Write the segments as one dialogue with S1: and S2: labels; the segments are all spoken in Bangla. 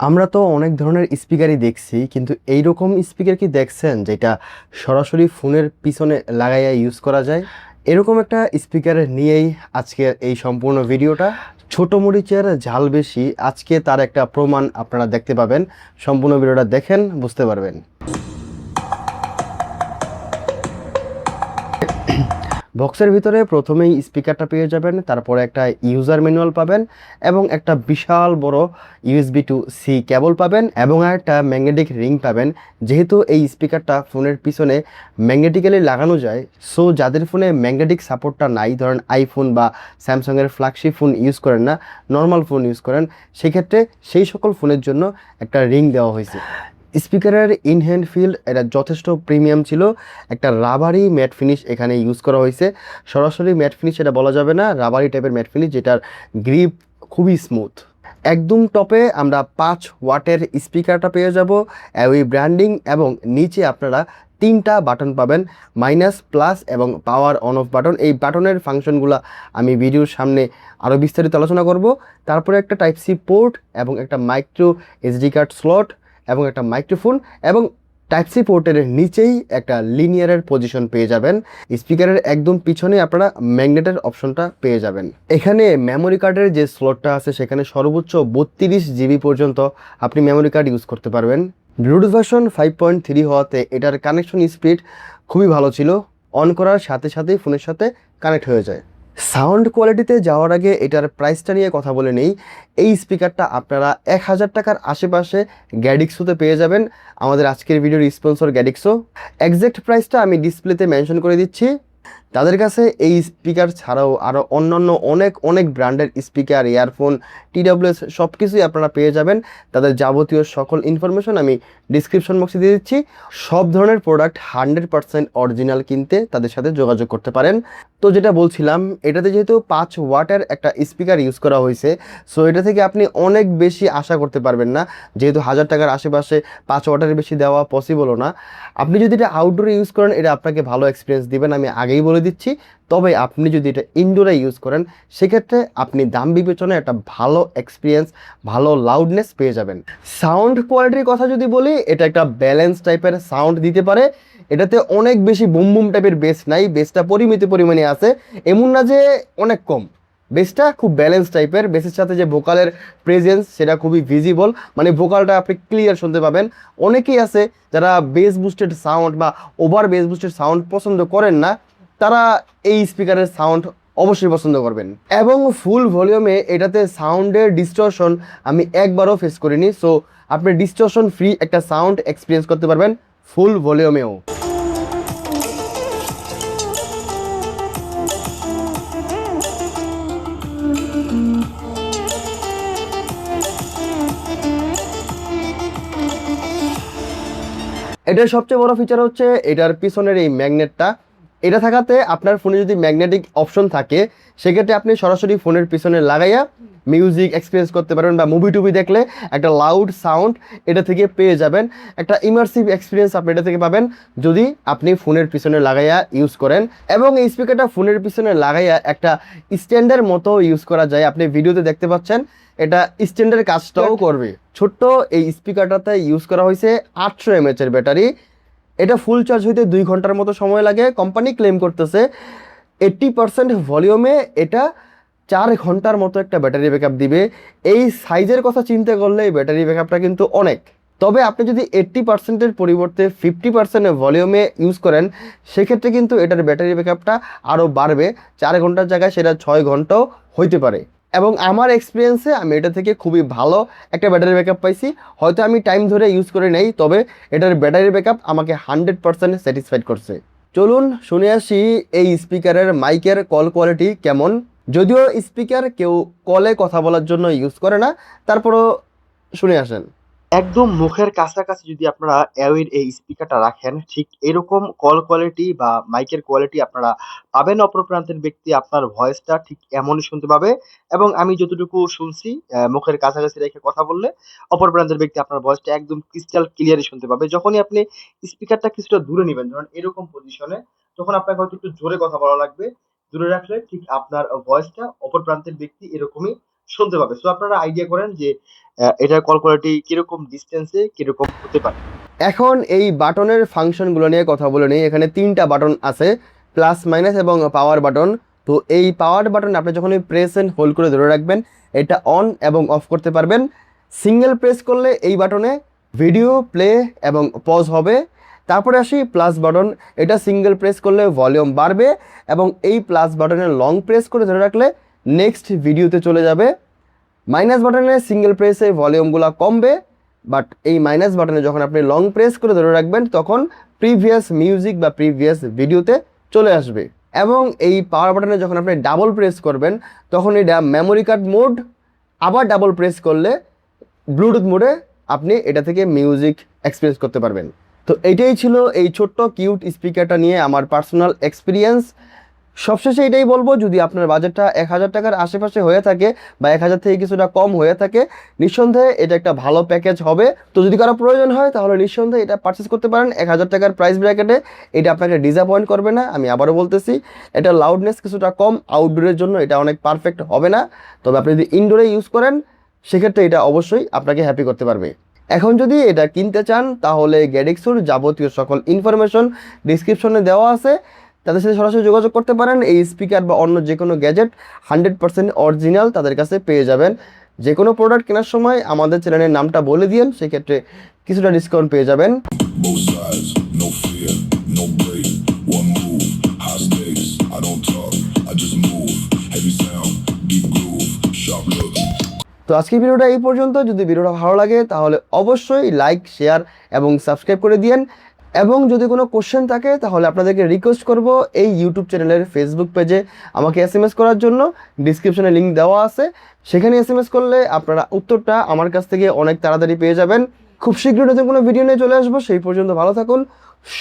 S1: আমরা তো অনেক ধরনের স্পিকারই দেখছি, কিন্তু এইরকম স্পিকার কি দেখছেন যেটা সরাসরি ফোনের পিছনে লাগাইয়া ইউজ করা যায়? এরকম একটা স্পিকার নিয়েই আজকের এই সম্পূর্ণ ভিডিওটা। ছোট মরিচের ঝাল বেশি, আজকে তার একটা প্রমাণ আপনারা দেখতে পাবেন। সম্পূর্ণ ভিডিওটা দেখেন, বুঝতে পারবেন। বক্সের ভিতরে প্রথমেই স্পিকারটা পেয়ে যাবেন, তারপরে একটা ইউজার ম্যানুয়াল পাবেন এবং একটা বিশাল বড় ইউএসবি টু সি কেবল পাবেন এবং একটা ম্যাগনেটিক রিং পাবেন। যেহেতু এই স্পিকারটা ফোনের পিছনে ম্যাগনেটিক্যালি লাগানো যায়, সো যাদের ফোনে ম্যাগনেটিক সাপোর্টটা নাই, ধরেন আইফোন বা স্যামসাংয়ের ফ্ল্যাগশিপ ফোন ইউজ করেন না, নর্মাল ফোন ইউজ করেন, সেক্ষেত্রে সেই সকল ফোনের জন্য একটা রিং দেওয়া হয়েছে। স্পিকারের ইন হ্যান্ড ফিল এটা যথেষ্ট প্রিমিয়াম ছিল। একটা রাবারি ম্যাট ফিনিশ এখানে ইউজ করা হয়েছে। সরাসরি ম্যাট ফিনিশ এটা বলা যাবে না, রাবারি টাইপের ম্যাট ফিনিশ, যেটার গ্রিপ খুবই স্মুথ। একদম টপে আমরা 5 ওয়াটের স্পিকারটা পেয়ে যাব, ওই ব্র্যান্ডিং, এবং নিচে আপনারা 3টা বাটন পাবেন, মাইনাস, প্লাস এবং পাওয়ার অন অফ বাটন। এই বাটনের ফাংশনগুলো আমি ভিডিওর সামনে আরও বিস্তারিত আলোচনা করব। তারপরে একটা টাইপ সি পোর্ট এবং একটা মাইক্রো এসডি কার্ড স্লট এবং একটা মাইক্রোফোন, এবং টাইপ সি পোর্টের নিচেই একটা লিনিয়ারের পজিশন পেয়ে যাবেন। স্পিকারের একদম পিছনে আপনারা ম্যাগনেটের অপশনটা পেয়ে যাবেন। এখানে মেমোরি কার্ডের যে স্লটটা আছে সেখানে সর্বোচ্চ 32 জিবি পর্যন্ত আপনি মেমোরি কার্ড ইউজ করতে পারবেন। ব্লুটুথ ভার্সন 5.3 হওয়াতে এটার কানেকশন স্পিড খুবই ভালো ছিল, অন করার সাথে সাথেই ফোনের সাথে কানেক্ট হয়ে যায়। সাউন্ড কোয়ালিটিতে যাওয়ার আগে এটার প্রাইসটা নিয়ে কথা বলে নেই। এই স্পিকারটা আপনারা 1000 টাকার আশেপাশে গ্যাডিক্সোতে পেয়ে যাবেন। আমাদের আজকের ভিডিওর স্পন্সর গ্যাডিক্সো। এক্সাক্ট প্রাইসটা আমি ডিসপ্লেতে মেনশন করে দিচ্ছি। তাদের কাছে এই স্পিকার ছাড়াও আরও অন্যান্য অনেক অনেক ব্র্যান্ডের স্পিকার, ইয়ারফোন, টিডাব্লিউএস সব কিছুই আপনারা পেয়ে যাবেন। তাদের যাবতীয় সকল ইনফরমেশন আমি ডিসক্রিপশন বক্সে দিয়ে দিচ্ছি। সব ধরনের প্রোডাক্ট 100% অরিজিনাল কিনতে তাদের সাথে যোগাযোগ করতে পারেন। তো যেটা বলছিলাম, এটাতে যেহেতু 5 ওয়াটের একটা স্পিকার ইউজ করা হয়েছে, সো এটা থেকে আপনি অনেক বেশি আশা করতে পারবেন না, যেহেতু 1000 টাকার আশেপাশে 5 ওয়াটের বেশি দেওয়া পসিবলও না। আপনি যদি এটা আউটডোরে ইউজ করেন, এটা আপনাকে ভালো এক্সপিরিয়েন্স দিবেন, আমি আগেই বলে দিচ্ছি। তবে আপনি যদি এটা ইনডোরে ইউজ করেন, সেক্ষেত্রে আপনি দাম বিবেচনায় একটা ভালো এক্সপিরিয়েন্স, ভালো লাউডনেস পেয়ে যাবেন। সাউন্ড কোয়ালিটির কথা যদি বলি, এটা একটা ব্যালেন্স টাইপের সাউন্ড দিতে পারে। এটাতে অনেক বেশি বুম বুম টাইপের বেস নাই, বেসটা পরিমিত পরিমাণে আছে, এমন না যে অনেক কম। বেসটা খুব ব্যালেন্স টাইপের, বেসের সাথে যে ভোকালের প্রেজেন্স সেটা খুবই ভিজিবল, মানে ভোকালটা আপনি ক্লিয়ার শুনতে পাবেন। অনেকেই আছে যারা বেস বুস্টেড সাউন্ড বা ওভার বেস বুস্টেড সাউন্ড পছন্দ করেন না, তারা এই স্পিকারের সাউন্ড অবশ্যই পছন্দ করবেন। এবং ফুল ভলিউমে এটাতে সাউন্ডের ডিস্টরশন আমি একবারও ফেস করিনি, সো আপনি ডিস্টরশন ফ্রি একটা সাউন্ড এক্সপিরিয়েন্স করতে পারবেন ফুল ভলিউমেও। এটার সবচেয়ে বড় ফিচার হচ্ছে এটার পিছনের এই ম্যাগনেটটা। এটা থাকাতে আপনার ফোনে যদি ম্যাগনেটিক অপশন থাকে, সেক্ষেত্রে আপনি সরাসরি ফোনের পিছনে লাগাইয়া মিউজিক এক্সপিরিয়েন্স করতে পারবেন, বা মুভি টুভি দেখলে একটা লাউড সাউন্ড এটা থেকে পেয়ে যাবেন। একটা ইমার্সিভ এক্সপিরিয়েন্স আপনি এটা থেকে পাবেন যদি আপনি ফোনের পিছনে লাগাইয়া ইউজ করেন। এবং এই স্পিকারটা ফোনের পিছনে লাগাইয়া একটা স্ট্যান্ডের মতো ইউজ করা যায়। আপনি ভিডিওতে দেখতে পাচ্ছেন এটা স্ট্যান্ডের কাজটাও করবে। ছোট্ট এই স্পিকারটাতে ইউজ করা হয়েছে 800 mAh এর ব্যাটারি। এটা ফুল চার্জ হইতে 2 ঘন্টার মতো সময় লাগে। কোম্পানি ক্লেম করতেছে 80% ভলিউমে এটা 4 ঘন্টার মতো একটা ব্যাটারি ব্যাকআপ দিবে। এই সাইজের কথা চিন্তা করলে এই ব্যাটারি ব্যাকআপটা কিন্তু অনেক। তবে আপনি যদি 80%-এর পরিবর্তে 50% ভলিউমে ইউজ করেন, সেক্ষেত্রে কিন্তু এটার ব্যাটারি ব্যাকআপটা আরও বাড়বে। 4 ঘন্টার জায়গায় সেটা 6 ঘন্টাও হইতে পারে। এবং আমার এক্সপিরিয়েন্সে আমি এটা থেকে খুবই ভালো একটা ব্যাটারি ব্যাকআপ পাইছি। হয়তো আমি টাইম ধরে ইউজ করে নেই, তবে এটার ব্যাটারি ব্যাকআপ আমাকে 100% স্যাটিসফাইড করছে। চলুন শুনে আসি এই স্পিকারের মাইকের কল কোয়ালিটি কেমন। যদিও স্পিকার কেউ কলে কথা বলার জন্য ইউজ করে না, তারপরও শুনে আসেন। একদম মুখের কাছাকাছি যদি আপনারা অ্যাওয়ের এই স্পিকারটা রাখেন, ঠিক এরকম কল কোয়ালিটি বা মাইকের কোয়ালিটি আপনারা পাবেন। অপর প্রান্তের ব্যক্তি আপনার ভয়েসটা ঠিক এমনই শুনতে পাবে। এবং আমি যতটুকু শুনছি, মুখের কাছাকাছি রেখে কথা বললে অপর প্রান্তের ব্যক্তি আপনার ভয়েসটা একদম ক্রিস্টাল ক্লিয়ারই শুনতে পাবে। যখনই আপনি স্পিকারটা কিছুটা দূরে নেবেন, ধরেন এরকম পজিশনে, তখন আপনাকে হয়তো একটু জোরে কথা বলা লাগবে। দূরে রাখলে ঠিক আপনার ভয়েসটা অপর প্রান্তের ব্যক্তি এরকমই
S2: শুনতে পাবে। সো আপনারা আইডিয়া করেন যে এটার কল কোয়ালিটি কিরকম ডিস্টেন্সে কিরকম হতে পারে।
S1: এখন এই বাটনের ফাংশনগুলো নিয়ে কথা বলে নিই। এখানে 3টা বাটন আছে, প্লাস মাইনাস এবং পাওয়ার বাটন। তো এই পাওয়ার বাটন আপনি যখনই প্রেস এন্ড হোল্ড করে ধরে রাখবেন, এটা অন এবং অফ করতে পারবেন। সিঙ্গেল প্রেস করলে এই বাটনে ভিডিও প্লে এবং পজ হবে। তারপরে আসি প্লাস বাটন, এটা সিঙ্গেল প্রেস করলে ভলিউম বাড়বে এবং এই প্লাস বাটনে লং প্রেস করে ধরে রাখলে নেক্সট ভিডিওতে চলে যাবে। মাইনাস বাটনে সিঙ্গেল প্রেসে ভলিউমগুলো কমবে, বাট এই মাইনাস বাটনে যখন আপনি লং প্রেস করে ধরে রাখবেন তখন প্রিভিয়াস মিউজিক বা প্রিভিয়াস ভিডিওতে চলে আসবে। এবং এই পাওয়ার বাটনে যখন আপনি ডাবল প্রেস করবেন তখন এটা মেমোরি কার্ড মোড, আবার ডাবল প্রেস করলে ব্লুটুথ মোডে আপনি এটা থেকে মিউজিক এক্সপিরিয়েন্স করতে পারবেন। তো এটাই ছিল এই ছোট্ট কিউট স্পিকারটা নিয়ে আমার পার্সোনাল এক্সপিরিয়েন্স। সবশেষে এটাই বলবো, যদি আপনার বাজেটটা 1000 টাকার আশেপাশে হয়ে থাকে বা 1000 থেকে কিছুটা কম হয়ে থাকে, নিঃসন্দেহে এটা একটা ভালো প্যাকেজ হবে। তো যদি কারো প্রয়োজন হয় তাহলে নিঃসন্দেহে এটা পারচেস করতে পারেন 1000 টাকার প্রাইস ব্র্যাকেটে। এটা আপনাকে ডিসঅ্যাপয়েন্ট করবে না, আমি আবারও বলতেছি। এটা লাউডনেস কিছুটা কম, আউটডোরের জন্য এটা অনেক পারফেক্ট হবে না, তবে আপনি যদি ইনডোরে ইউজ করেন সেক্ষেত্রে এটা অবশ্যই আপনাকে হ্যাপি করতে পারবে। এখন যদি এটা কিনতে চান তাহলে গ্যাডিক্সুর যাবতীয় সকল ইনফরমেশন ডিসক্রিপশনে দেওয়া আছে, তাদের সাথে সরাসরি যোগাযোগ করতে পারেন। এই স্পিকার বা অন্য যে কোনো গ্যাজেট 100% অরিজিনাল তাদের কাছে পেয়ে যাবেন। যে কোনো প্রোডাক্ট কেনার সময় আমাদের চ্যানেলের নামটা বলে দিন, সেক্ষেত্রে কিছুটা ডিসকাউন্ট পেয়ে যাবেন।
S3: Both sides, no fear, no break, one move, high stakes, I don't talk, I just move, heavy sound, deep groove, sharp look.
S1: তো আজকের ভিডিওটা এই পর্যন্ত। যদি ভিডিওটা ভালো লাগে তাহলে অবশ্যই লাইক, শেয়ার এবং সাবস্ক্রাইব করে দিয়েন। এবং যদি কোনো কোশ্চেন থাকে তাহলে আপনাদেরকে রিকোয়েস্ট করব এই ইউটিউব চ্যানেলের ফেসবুক পেজে আমাকে এসএমএস করার জন্য, ডিসক্রিপশনে লিঙ্ক দেওয়া আছে, সেখানে এসএমএস করলে আপনারা উত্তরটা আমার কাছ থেকে অনেক তাড়াতাড়ি পেয়ে যাবেন। খুব শীঘ্রই নতুন কোনো ভিডিও নিয়ে চলে আসবো। সেই পর্যন্ত ভালো থাকুন,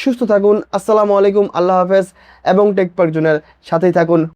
S1: সুস্থ থাকুন। আসসালামু আলাইকুম, আল্লাহ হাফেজ এবং টেক পার্ক জোনের সাথেই থাকুন।